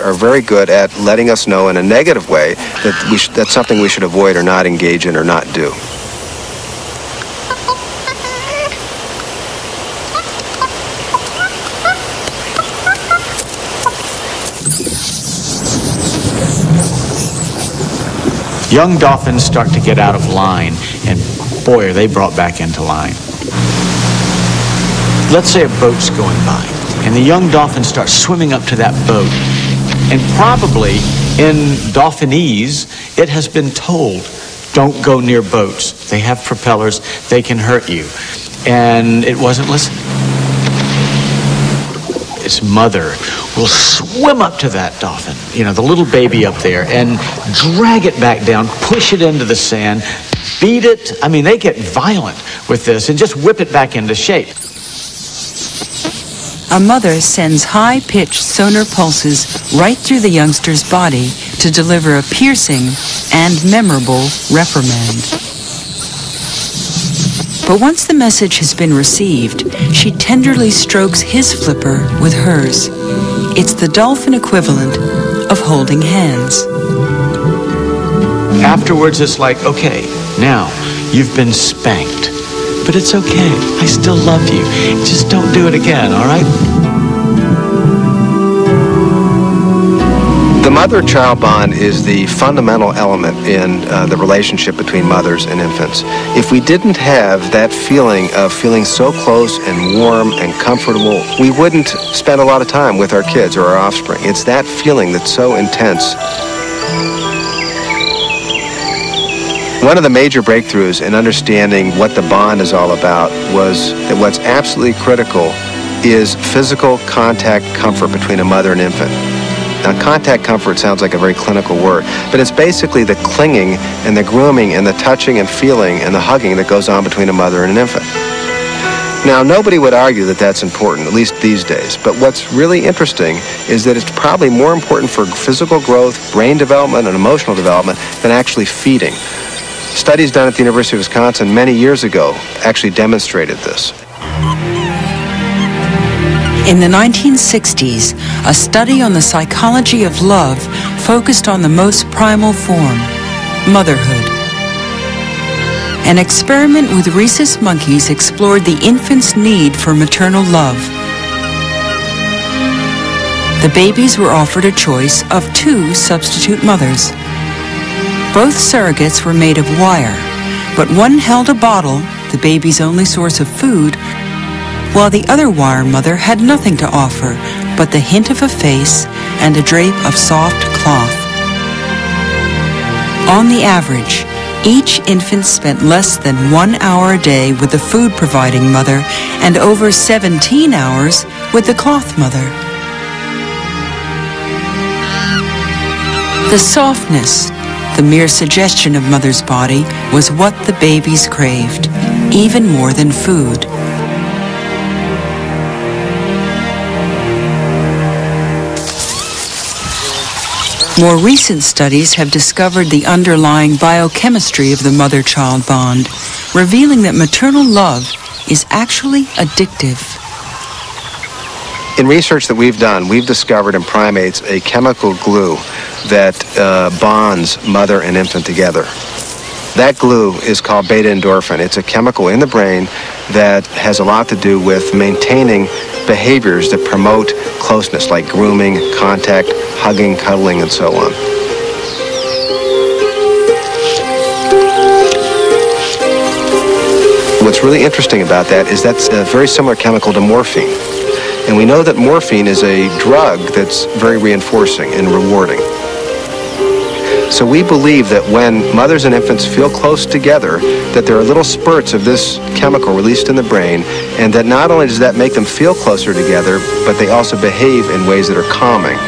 are very good at letting us know in a negative way that that's something we should avoid or not engage in or not do. Young dolphins start to get out of line, and boy, are they brought back into line. Let's say a boat's going by, and the young dolphins start swimming up to that boat. And probably in Dolphinese, it has been told, don't go near boats. They have propellers, they can hurt you. And it wasn't listening. Its mother will swim up to that dolphin, you know, the little baby up there, and drag it back down, push it into the sand, beat it. I mean, they get violent with this and just whip it back into shape. A mother sends high-pitched sonar pulses right through the youngster's body to deliver a piercing and memorable reprimand. But once the message has been received, she tenderly strokes his flipper with hers. It's the dolphin equivalent of holding hands. Afterwards, it's like, okay, now you've been spanked. But it's okay. I still love you. Just don't do it again, all right? The mother-child bond is the fundamental element in the relationship between mothers and infants. If we didn't have that feeling of feeling so close and warm and comfortable, we wouldn't spend a lot of time with our kids or our offspring. It's that feeling that's so intense. One of the major breakthroughs in understanding what the bond is all about was that what's absolutely critical is physical contact comfort between a mother and infant. Now, contact comfort sounds like a very clinical word, but it's basically the clinging and the grooming and the touching and feeling and the hugging that goes on between a mother and an infant. Now, nobody would argue that that's important, at least these days, but what's really interesting is that it's probably more important for physical growth, brain development, and emotional development than actually feeding. Studies done at the University of Wisconsin many years ago actually demonstrated this. In the 1960s, a study on the psychology of love focused on the most primal form, motherhood. An experiment with rhesus monkeys explored the infant's need for maternal love. The babies were offered a choice of 2 substitute mothers. Both surrogates were made of wire, but one held a bottle, the baby's only source of food, while the other wire mother had nothing to offer but the hint of a face and a drape of soft cloth. On the average, each infant spent less than 1 hour a day with the food-providing mother and over 17 hours with the cloth mother. The softness, the mere suggestion of mother's body, was what the babies craved, even more than food. More recent studies have discovered the underlying biochemistry of the mother-child bond, revealing that maternal love is actually addictive. In research that we've done, we've discovered in primates a chemical glue that bonds mother and infant together. That glue is called beta-endorphin. It's a chemical in the brain that has a lot to do with maintaining behaviors that promote closeness, like grooming, contact, hugging, cuddling, and so on. What's really interesting about that is that's a very similar chemical to morphine. And we know that morphine is a drug that's very reinforcing and rewarding. So we believe that when mothers and infants feel close together, that there are little spurts of this chemical released in the brain, and that not only does that make them feel closer together, but they also behave in ways that are calming.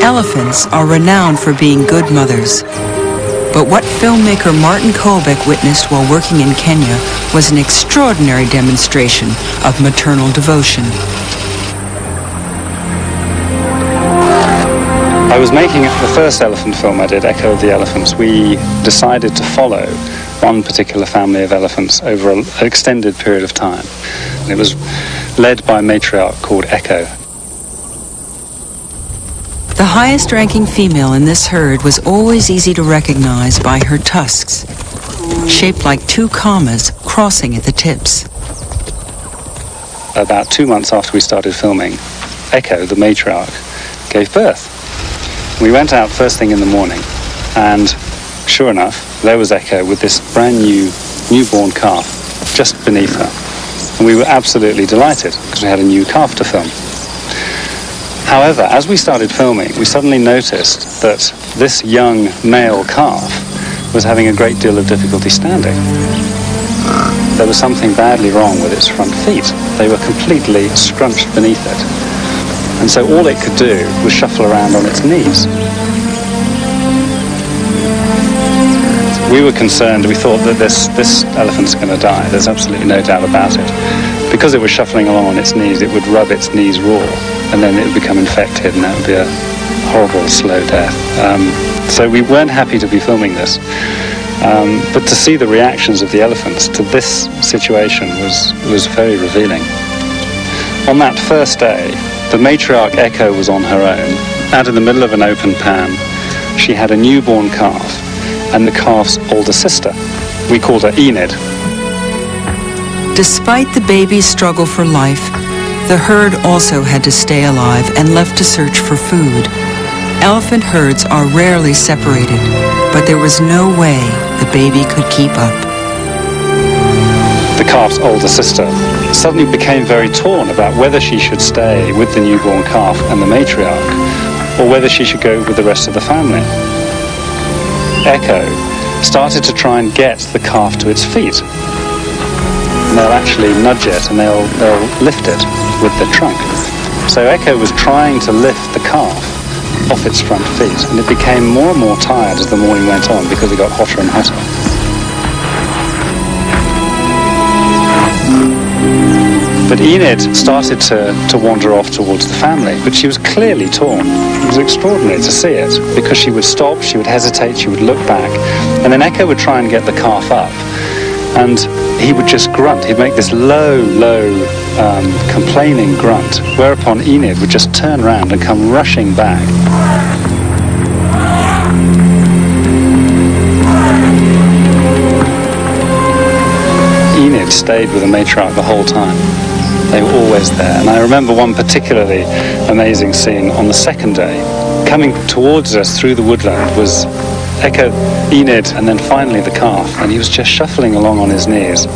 Elephants are renowned for being good mothers. But what filmmaker Martin Kolbeck witnessed while working in Kenya was an extraordinary demonstration of maternal devotion. I was making the first elephant film I did, Echo of the Elephants. We decided to follow one particular family of elephants over an extended period of time. It was led by a matriarch called Echo. The highest-ranking female in this herd was always easy to recognize by her tusks, shaped like two commas crossing at the tips. About 2 months after we started filming, Echo, the matriarch, gave birth. We went out first thing in the morning, and sure enough, there was Echo with this brand new newborn calf just beneath her. And we were absolutely delighted because we had a new calf to film. However, as we started filming, we suddenly noticed that this young male calf was having a great deal of difficulty standing. There was something badly wrong with its front feet. They were completely scrunched beneath it. And so all it could do was shuffle around on its knees. We were concerned. We thought that this elephant's going to die. There's absolutely no doubt about it. Because it was shuffling along on its knees, it would rub its knees raw, and then it would become infected, and that would be a horrible, slow death. So we weren't happy to be filming this. But to see the reactions of the elephants to this situation was very revealing. On that first day, the matriarch Echo was on her own, out in the middle of an open pan. She had a newborn calf and the calf's older sister. We called her Enid. Despite the baby's struggle for life, the herd also had to stay alive and left to search for food. Elephant herds are rarely separated, but there was no way the baby could keep up. The calf's older sister suddenly became very torn about whether she should stay with the newborn calf and the matriarch, or whether she should go with the rest of the family. Echo started to try and get the calf to its feet. And they'll actually nudge it and they'll lift it with the trunk. So Echo was trying to lift the calf off its front feet, and it became more and more tired as the morning went on because it got hotter and hotter. But Enid started to wander off towards the family, but she was clearly torn. It was extraordinary to see it, because she would stop, she would hesitate, she would look back, and then Echo would try and get the calf up, and he would just grunt. He'd make this low, complaining grunt, whereupon Enid would just turn around and come rushing back. Enid stayed with the matriarch the whole time. They were always there. And I remember one particularly amazing scene on the second day. Coming towards us through the woodland was Echo, Enid, and then finally the calf, and he was just shuffling along on his knees.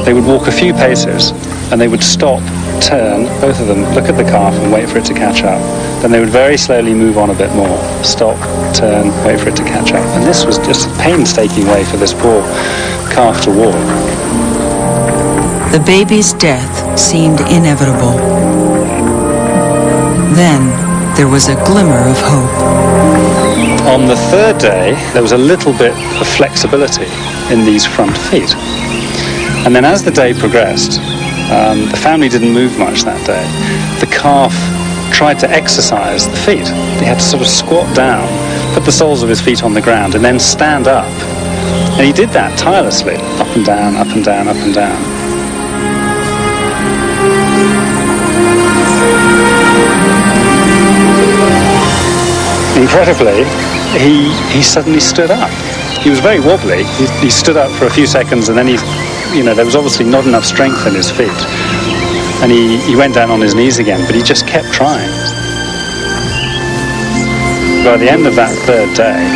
They would walk a few paces, and they would stop, turn, both of them, look at the calf and wait for it to catch up. Then they would very slowly move on a bit more, stop, turn, wait for it to catch up. And this was just a painstaking way for this poor calf to walk. The baby's death seemed inevitable. Then there was a glimmer of hope. On the third day, there was a little bit of flexibility in these front feet. And then as the day progressed, the family didn't move much that day. The calf tried to exercise the feet. He had to sort of squat down, put the soles of his feet on the ground, and then stand up. And he did that tirelessly, up and down, up and down, up and down. Incredibly, he suddenly stood up. He was very wobbly. He stood up for a few seconds, and then there was obviously not enough strength in his feet. And he went down on his knees again, but he just kept trying. By the end of that third day,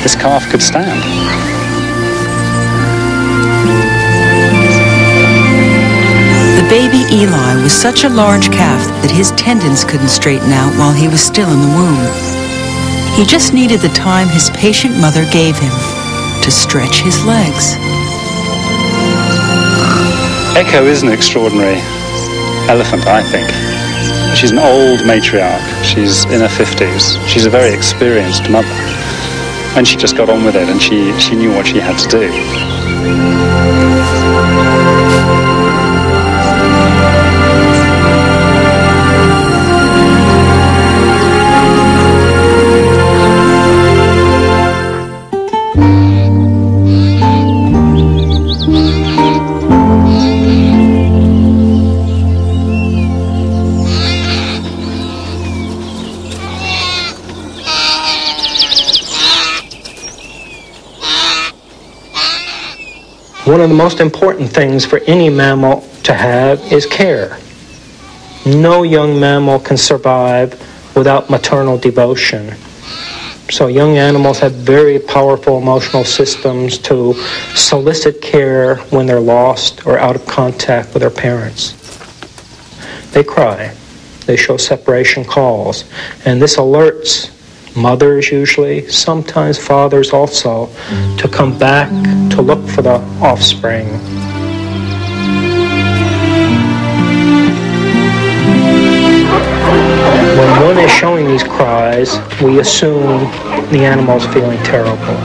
this calf could stand. The baby Eli was such a large calf that his tendons couldn't straighten out while he was still in the womb. He just needed the time his patient mother gave him to stretch his legs. Echo is an extraordinary elephant, I think. She's an old matriarch. She's in her 50s. She's a very experienced mother. And she just got on with it, and she knew what she had to do. One of the most important things for any mammal to have is care. No young mammal can survive without maternal devotion. So young animals have very powerful emotional systems to solicit care when they're lost or out of contact with their parents. They cry. They show separation calls. And this alerts mothers usually, sometimes fathers also, to come back to look for the offspring. When one is showing these cries, we assume the animal's feeling terrible.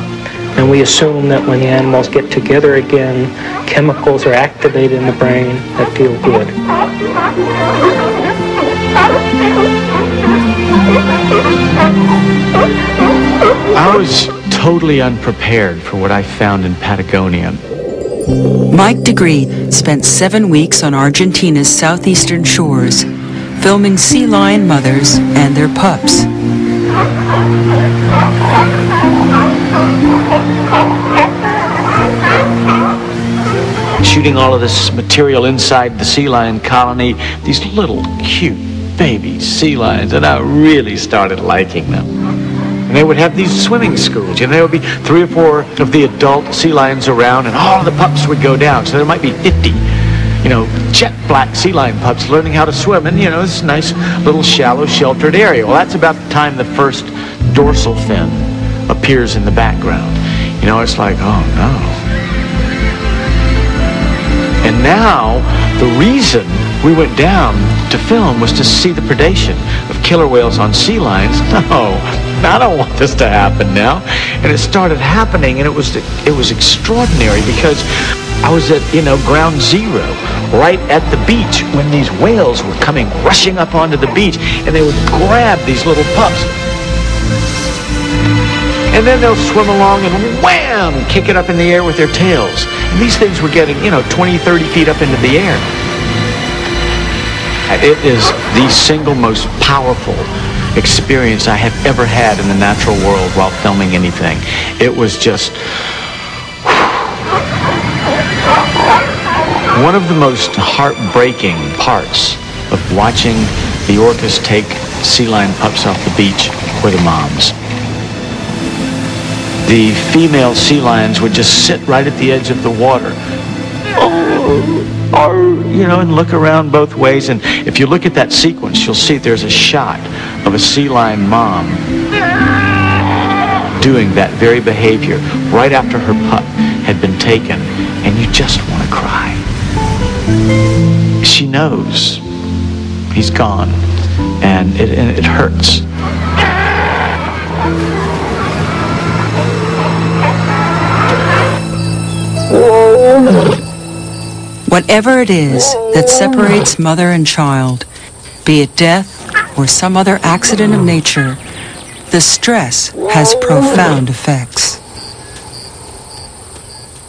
And we assume that when the animals get together again, chemicals are activated in the brain that feel good. I was totally unprepared for what I found in Patagonia. Mike DeGree spent 7 weeks on Argentina's southeastern shores, filming sea lion mothers and their pups. Shooting all of this material inside the sea lion colony, these little cute baby sea lions, and I really started liking them. And they would have these swimming schools, you know, there would be 3 or 4 of the adult sea lions around, and all of the pups would go down, so there might be 50, you know, jet black sea lion pups learning how to swim in, you know, this nice little shallow sheltered area. Well, that's about the time the first dorsal fin appears in the background. You know, it's like, oh no. And now, the reason we went down to film was to see the predation of killer whales on sea lions. No, I don't want this to happen now. And it started happening, and it was extraordinary because I was at, you know, ground zero, right at the beach when these whales were coming rushing up onto the beach, and they would grab these little pups. And then they'll swim along and wham, kick it up in the air with their tails. And these things were getting, you know, 20, 30 feet up into the air. It is the single most powerful experience I have ever had in the natural world while filming anything. It was just one of the most heartbreaking parts of watching the orcas take sea lion pups off the beach were the moms. The female sea lions would just sit right at the edge of the water, you know, and look around both ways. And if you look at that sequence, you'll see there's a shot of a sea lion mom doing that very behavior right after her pup had been taken, and you just want to cry. She knows he's gone, and it hurts. Whatever it is that separates mother and child, be it death or some other accident of nature, the stress has profound effects.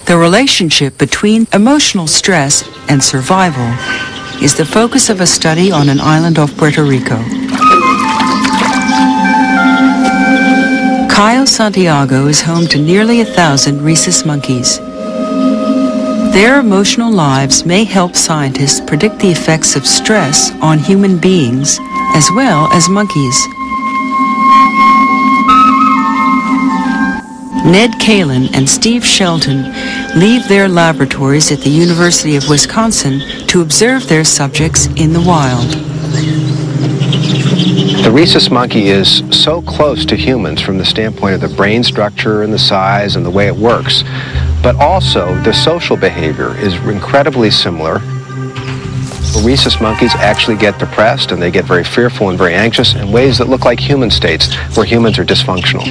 The relationship between emotional stress and survival is the focus of a study on an island off Puerto Rico. Cayo Santiago is home to nearly 1,000 rhesus monkeys. Their emotional lives may help scientists predict the effects of stress on human beings as well as monkeys. Ned Kalin and Steve Shelton leave their laboratories at the University of Wisconsin to observe their subjects in the wild. The rhesus monkey is so close to humans from the standpoint of the brain structure and the size and the way it works, but also the social behavior is incredibly similar. Rhesus monkeys actually get depressed, and they get very fearful and very anxious in ways that look like human states where humans are dysfunctional.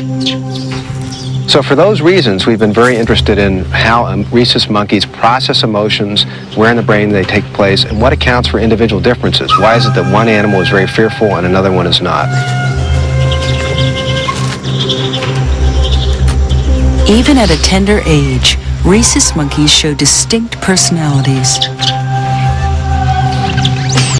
So for those reasons, we've been very interested in how rhesus monkeys process emotions, where in the brain they take place, and what accounts for individual differences. Why is it that one animal is very fearful and another one is not? Even at a tender age, rhesus monkeys show distinct personalities.